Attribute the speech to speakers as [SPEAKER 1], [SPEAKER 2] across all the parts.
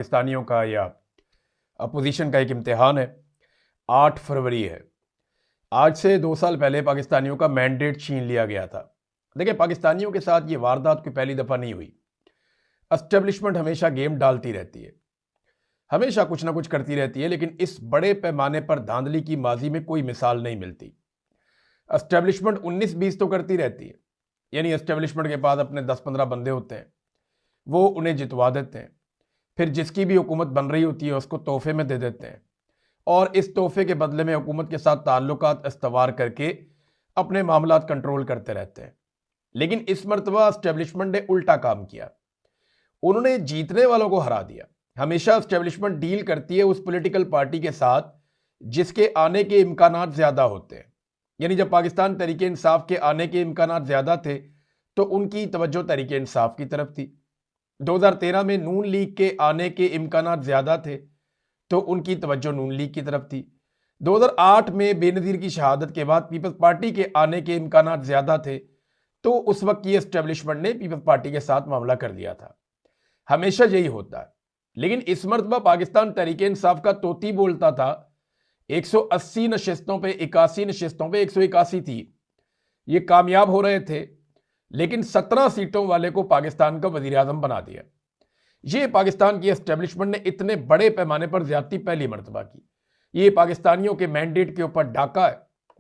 [SPEAKER 1] पाकिस्तानियों का या अपोजिशन का एक इम्तिहान है। 8 फरवरी है। आज से 2 साल पहले पाकिस्तानियों का मैंडेट छीन लिया गया था। देखिए, पाकिस्तानियों के साथ ये वारदात कोई पहली दफ़ा नहीं हुई। एस्टेब्लिशमेंट हमेशा गेम डालती रहती है, हमेशा कुछ ना कुछ करती रहती है, लेकिन इस बड़े पैमाने पर धांधली की माजी में कोई मिसाल नहीं मिलती। एस्टेब्लिशमेंट 19-20 तो करती रहती है, यानी एस्टेब्लिशमेंट के पास अपने 10-15 बंदे होते हैं, वो उन्हें जितवा देते हैं, फिर जिसकी भी हुकूमत बन रही होती है उसको तोहफे में दे देते हैं और इस तोहफे के बदले में हुकूमत के साथ ताल्लुकात इस्तवार करके अपने मामलात कंट्रोल करते रहते हैं। लेकिन इस मरतबा एस्टेब्लिशमेंट ने उल्टा काम किया, उन्होंने जीतने वालों को हरा दिया। हमेशा एस्टेब्लिशमेंट डील करती है उस पॉलिटिकल पार्टी के साथ जिसके आने के इम्कानात ज़्यादा होते हैं। यानी जब पाकिस्तान तहरीक इंसाफ के आने के इम्कानात ज़्यादा थे तो उनकी तवज्जो तहरीक इंसाफ की तरफ थी। 2013 में नून लीग के आने के इम्कानात ज़्यादा थे तो उनकी तवज्जो नून लीग की तरफ थी। 2008 में बेनज़ीर की शहादत के बाद पीपल्स पार्टी के आने के इम्कानात ज़्यादा थे तो उस वक्त की एस्टेब्लिशमेंट ने पीपल्स पार्टी के साथ मामला कर दिया था। हमेशा यही होता है। लेकिन इस मरतबा पाकिस्तान तहरीक इंसाफ का तोती बोलता था 180 नशिस्तों पे 81 नशिस्तों पे 181 थी, ये कामयाब हो रहे थे, लेकिन 17 सीटों वाले को पाकिस्तान का वजीर आजम बना दिया। ये पाकिस्तान की एस्टेब्लिशमेंट ने इतने बड़े पैमाने पर ज्यादती पहली मरतबा की। ये पाकिस्तानियों के मैंडेट के ऊपर डाका है,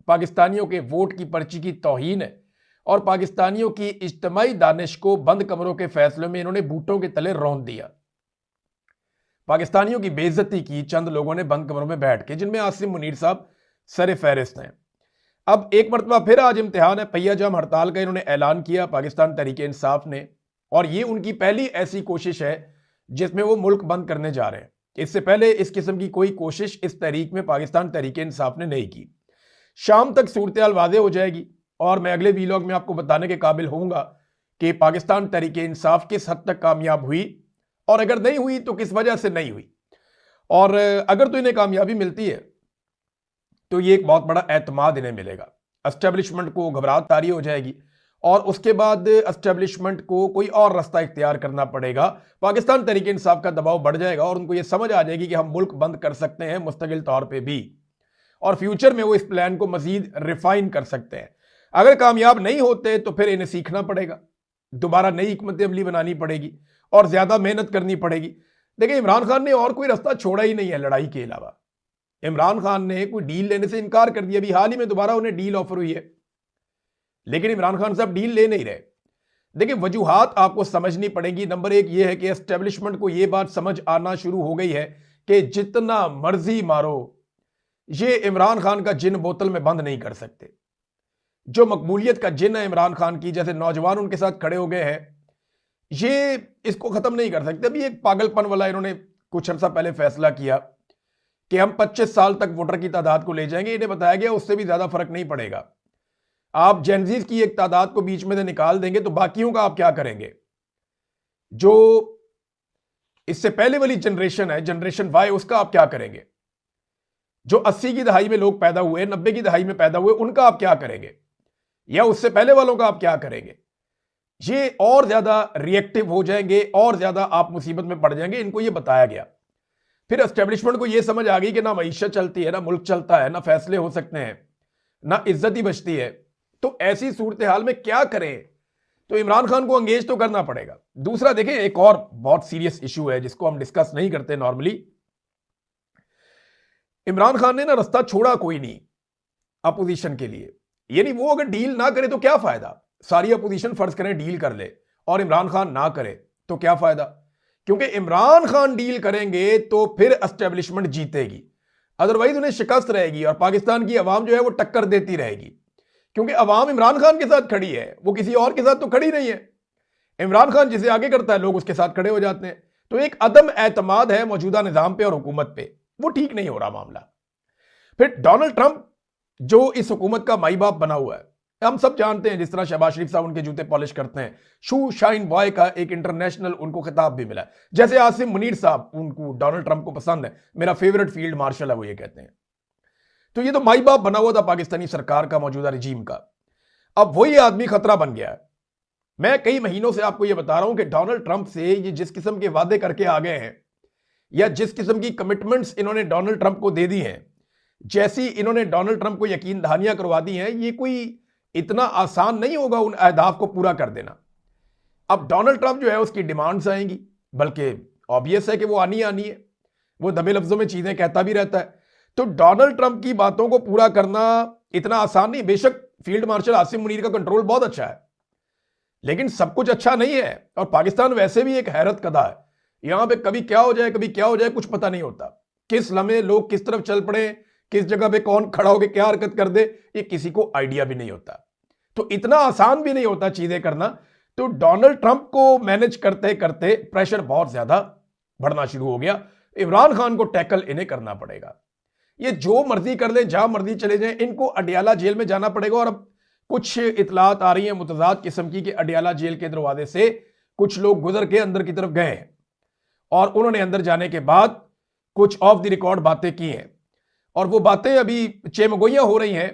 [SPEAKER 1] पाकिस्तानियों के वोट की पर्ची की तौहीन है और पाकिस्तानियों की इज्तमाई दानिश को बंद कमरों के फैसलों में इन्होंने बूटों के तले रौंद दिया। पाकिस्तानियों की बेइज्जती की चंद लोगों ने बंद कमरों में बैठ के, जिनमें आसिम मुनीर साहब सर फहरिस्त हैं। अब एक मरतबा फिर आज इम्तिहान है, पहिया जाम हड़ताल का इन्होंने ऐलान किया पाकिस्तान तहरीक इंसाफ ने, और ये उनकी पहली ऐसी कोशिश है जिसमें वो मुल्क बंद करने जा रहे हैं। इससे पहले इस किस्म की कोई कोशिश इस तहरीक में पाकिस्तान तहरीक इंसाफ ने नहीं की। शाम तक सूरत हाल वाज़े हो जाएगी और मैं अगले वीलॉग में आपको बताने के काबिल होऊंगा कि पाकिस्तान तहरीक इंसाफ किस हद तक कामयाब हुई और अगर नहीं हुई तो किस वजह से नहीं हुई, और अगर तो इन्हें कामयाबी मिलती है तो ये एक बहुत बड़ा एतमाद इन्हें मिलेगा। एस्टेब्लिशमेंट को घबराहट तारी हो जाएगी और उसके बाद एस्टेब्लिशमेंट को कोई और रास्ता इख्तियार करना पड़ेगा। पाकिस्तान तहरीक इंसाफ का दबाव बढ़ जाएगा और उनको ये समझ आ जाएगी कि हम मुल्क बंद कर सकते हैं मुस्तकिल तौर पे भी, और फ्यूचर में वो इस प्लान को मजीद रिफाइन कर सकते हैं। अगर कामयाब नहीं होते तो फिर इन्हें सीखना पड़ेगा, दोबारा नई हिकमत अमली बनानी पड़ेगी और ज्यादा मेहनत करनी पड़ेगी। देखिए, इमरान खान ने और कोई रास्ता छोड़ा ही नहीं है लड़ाई के अलावा। इमरान खान ने कोई डील लेने से इनकार कर दिया। अभी हाल ही में दोबारा उन्हें डील ऑफर हुई है, लेकिन इमरान खान साहब डील ले नहीं रहे। देखिए, वजूहात आपको समझनी पड़ेगी। नंबर एक ये है कि एस्टेब्लिशमेंट को यह बात समझ आना शुरू हो गई है कि जितना मर्जी मारो, ये इमरान खान का जिन बोतल में बंद नहीं कर सकते। जो मकबूलियत का जिन है इमरान खान की, जैसे नौजवान उनके साथ खड़े हो गए हैं, ये इसको खत्म नहीं कर सकते। अभी एक पागलपन वाला इन्होंने कुछ अर्सा पहले फैसला किया कि हम 25 साल तक वोटर की तादाद को ले जाएंगे। इन्हें बताया गया उससे भी ज्यादा फर्क नहीं पड़ेगा। आप जेनजीज की एक तादाद को बीच में से निकाल देंगे तो बाकियों का आप क्या करेंगे? जो इससे पहले वाली जनरेशन है, जनरेशन वाई, उसका आप क्या करेंगे? जो 80 की दहाई में लोग पैदा हुए, 90 की दहाई में पैदा हुए, उनका आप क्या करेंगे? या उससे पहले वालों का आप क्या करेंगे? ये और ज्यादा रिएक्टिव हो जाएंगे और ज्यादा आप मुसीबत में पड़ जाएंगे। इनको ये बताया गया। फिर एस्टेब्लिशमेंट को यह समझ आ गई कि ना मईशत चलती है, ना मुल्क चलता है, ना फैसले हो सकते हैं, ना इज्जत ही बचती है। तो ऐसी सूरत हाल में क्या करें? तो इमरान खान को अंगेज तो करना पड़ेगा। दूसरा, देखें, एक और बहुत सीरियस इशू है जिसको हम डिस्कस नहीं करते नॉर्मली। इमरान खान ने ना रास्ता छोड़ा कोई नहीं अपोजिशन के लिए। यानी वो अगर डील ना करे तो क्या फायदा? सारी अपोजिशन फर्ज करें डील कर ले और इमरान खान ना करे तो क्या फायदा? क्योंकि इमरान खान डील करेंगे तो फिर एस्टेब्लिशमेंट जीतेगी, अदरवाइज उन्हें शिकस्त रहेगी और पाकिस्तान की अवाम जो है वो टक्कर देती रहेगी। क्योंकि अवाम इमरान खान के साथ खड़ी है, वो किसी और के साथ तो खड़ी नहीं है। इमरान खान जिसे आगे करता है लोग उसके साथ खड़े हो जाते हैं। तो एक अदम एतमाद है मौजूदा निजाम पे और हुकूमत पे, वो ठीक नहीं हो रहा मामला। फिर डोनाल्ड ट्रंप जो इस हुकूमत का माई बाप बना हुआ है, हम सब जानते हैं, जिस तरह शहबाज शरीफ साहब उनके जूते पॉलिश करते हैं, शू शाइन बॉय का एक इंटरनेशनल उनको खिताब भी मिला। जैसे आसिम मुनीर साहब, उनको डोनाल्ड ट्रंप को पसंद है, मेरा फेवरेट फील्ड मार्शल है, वो ये कहते हैं। तो ये तो माई बाप बना हुआ था पाकिस्तानी सरकार का, मौजूदा रजीम का। अब वही आदमी खतरा बन गया है। मैं कई महीनों से आपको यह बता रहा हूं कि डोनाल्ड ट्रंप से ये जिस किस्म के वादे करके आ गए हैं या जिस किस्म की कमिटमेंट्स इन्होंने डोनाल्ड ट्रंप को दे दी हैं, जैसी इन्होंने डोनाल्ड ट्रंप को यकीन दहानियां करवा दी हैं, ये कोई इतना आसान नहीं होगा उन अहदाफ को पूरा कर देना। अब डोनाल्ड ट्रंप जो है उसकी डिमांड्स आएंगी, बल्कि ऑब्वियस है कि वो आनी है, वो दबे लफ्जों में चीजें कहता भी रहता है। तो डोनाल्ड ट्रंप की बातों को पूरा करना इतना आसान नहीं। बेशक फील्ड मार्शल आसिम मुनीर का कंट्रोल बहुत अच्छा है, लेकिन सब कुछ अच्छा नहीं है। और पाकिस्तान वैसे भी एक हैरत कदा है, यहां पे कभी क्या हो जाए कभी क्या हो जाए कुछ पता नहीं होता। किस लम्हे लोग किस तरफ चल पड़े, किस जगह पे कौन खड़ा होकर क्या हरकत कर दे, ये किसी को आइडिया भी नहीं होता। तो इतना आसान भी नहीं होता चीजें करना। तो डोनाल्ड ट्रंप को मैनेज करते करते प्रेशर बहुत ज्यादा बढ़ना शुरू हो गया। इमरान खान को टैकल इन्हें करना पड़ेगा। ये जो मर्जी कर लें, जहां मर्जी चले जाएं, इनको अडियाला जेल में जाना पड़ेगा। और अब कुछ इतलात आ रही हैं मुतजाद किस्म की कि अडियाला जेल के दरवाजे से कुछ लोग गुजर के अंदर की तरफ गए हैं और उन्होंने अंदर जाने के बाद कुछ ऑफ द रिकॉर्ड बातें की हैं। और वो बातें अभी चेमगोइयां हो रही हैं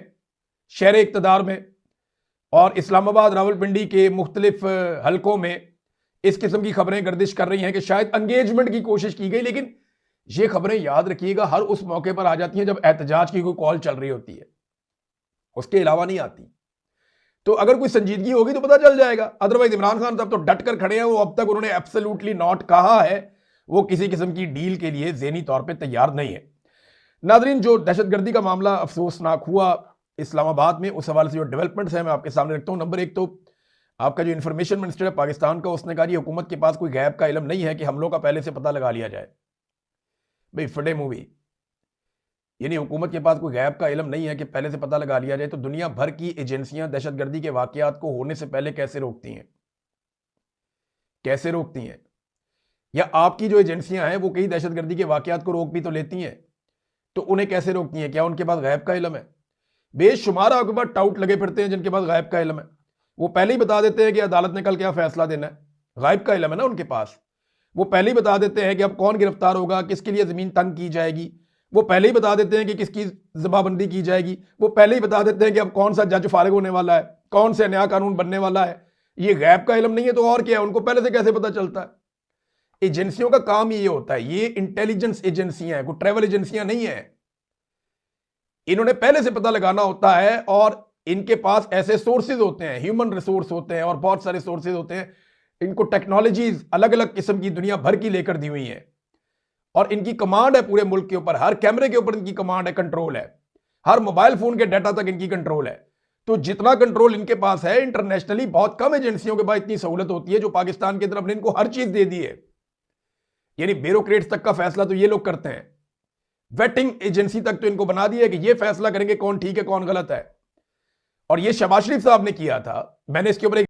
[SPEAKER 1] शहर इक़्तिदार में और इस्लामाबाद रावलपिंडी के मुख्तलिफ हलकों में इस किस्म की खबरें गर्दिश कर रही हैं कि शायद एंगेजमेंट की कोशिश की गई। लेकिन ये खबरें याद रखिएगा हर उस मौके पर आ जाती हैं जब एहतजाज की कोई कॉल चल रही होती है, उसके अलावा नहीं आती। तो अगर कोई संजीदगी होगी तो पता चल जाएगा। अदरवाइज इमरान खान साहब तो डट कर खड़े हैं, वो अब तक उन्होंने एब्सोल्युटली नॉट कहा है, वो किसी किस्म की डील के लिए ज़हनी तौर पे तैयार नहीं है। नाजरीन, जो दहशतगर्दी का मामला अफसोसनाक हुआ इस्लामाबाद में, उस हवाले से जो डेवलपमेंट्स हैं मैं आपके सामने रखता हूं। नंबर एक तो आपका जो इंफॉर्मेशन मिनिस्टर है पाकिस्तान का, उसने कहा कि हुकूमत के पास कोई गैब का इल्म नहीं है कि हमलों का पहले से पता लगा लिया जाए। भाई फटे मूवी, यानी हुकूमत के पास कोई गैब का इल्म नहीं है कि पहले से पता लगा लिया जाए। तो दुनिया भर की एजेंसियां दहशतगर्दी के वाकयात को होने से पहले कैसे रोकती हैं, कैसे रोकती हैं? या आपकी जो एजेंसियां हैं वो कई दहशतगर्दी के वाकयात को रोक भी तो लेती हैं, तो उन्हें कैसे रोकती हैं? क्या उनके पास गैब का इल्म है? बेशुमार आपके पास टाउट लगे फिरते हैं जिनके पास गैब का इल्म है। वो पहले ही बता देते हैं कि अदालत ने कल क्या फैसला देना है। गैब का इल्म है ना उनके पास। वो पहले ही बता देते हैं कि अब कौन गिरफ्तार होगा, किसके लिए जमीन तंग की जाएगी। वो पहले ही बता देते हैं कि किसकी जबाबंदी की जाएगी। वो पहले ही बता देते हैं कि अब कौन सा जज फारिग होने वाला है, कौन से नया कानून बनने वाला है। ये गैब का इल्म नहीं है तो और क्या है? उनको पहले से कैसे पता चलता है? एजेंसियों का काम ये होता है, ये इंटेलिजेंस एजेंसियां हैं, कोई ट्रैवल एजेंसियां नहीं है। इन्होंने पहले से पता लगाना होता है और इनके पास ऐसे सोर्सेज होते हैं, ह्यूमन रिसोर्स होते हैं और बहुत सारे सोर्सेज होते हैं। इनको टेक्नोलॉजीज अलग अलग किस्म की दुनिया भर की लेकर दी हुई है और इनकी कमांड है पूरे मुल्क के ऊपर। हर कैमरे के ऊपर इनकी कमांड है, कंट्रोल है। हर मोबाइल फोन के डाटा तक इनकी कंट्रोल है। तो जितना कंट्रोल इनके पास है, इंटरनेशनली बहुत कम एजेंसियों के पास इतनी सहूलत होती है जो पाकिस्तान की तरफ ने इनको हर चीज दे दी है। यानी ब्यूरोक्रेट्स तक का फैसला तो ये लोग करते हैं, वेटिंग एजेंसी तक तो इनको बना दिया है कि ये फैसला करेंगे कौन ठीक है कौन गलत है। और ये शहबाज शरीफ साहब ने किया था। मैंने इसके ऊपर एक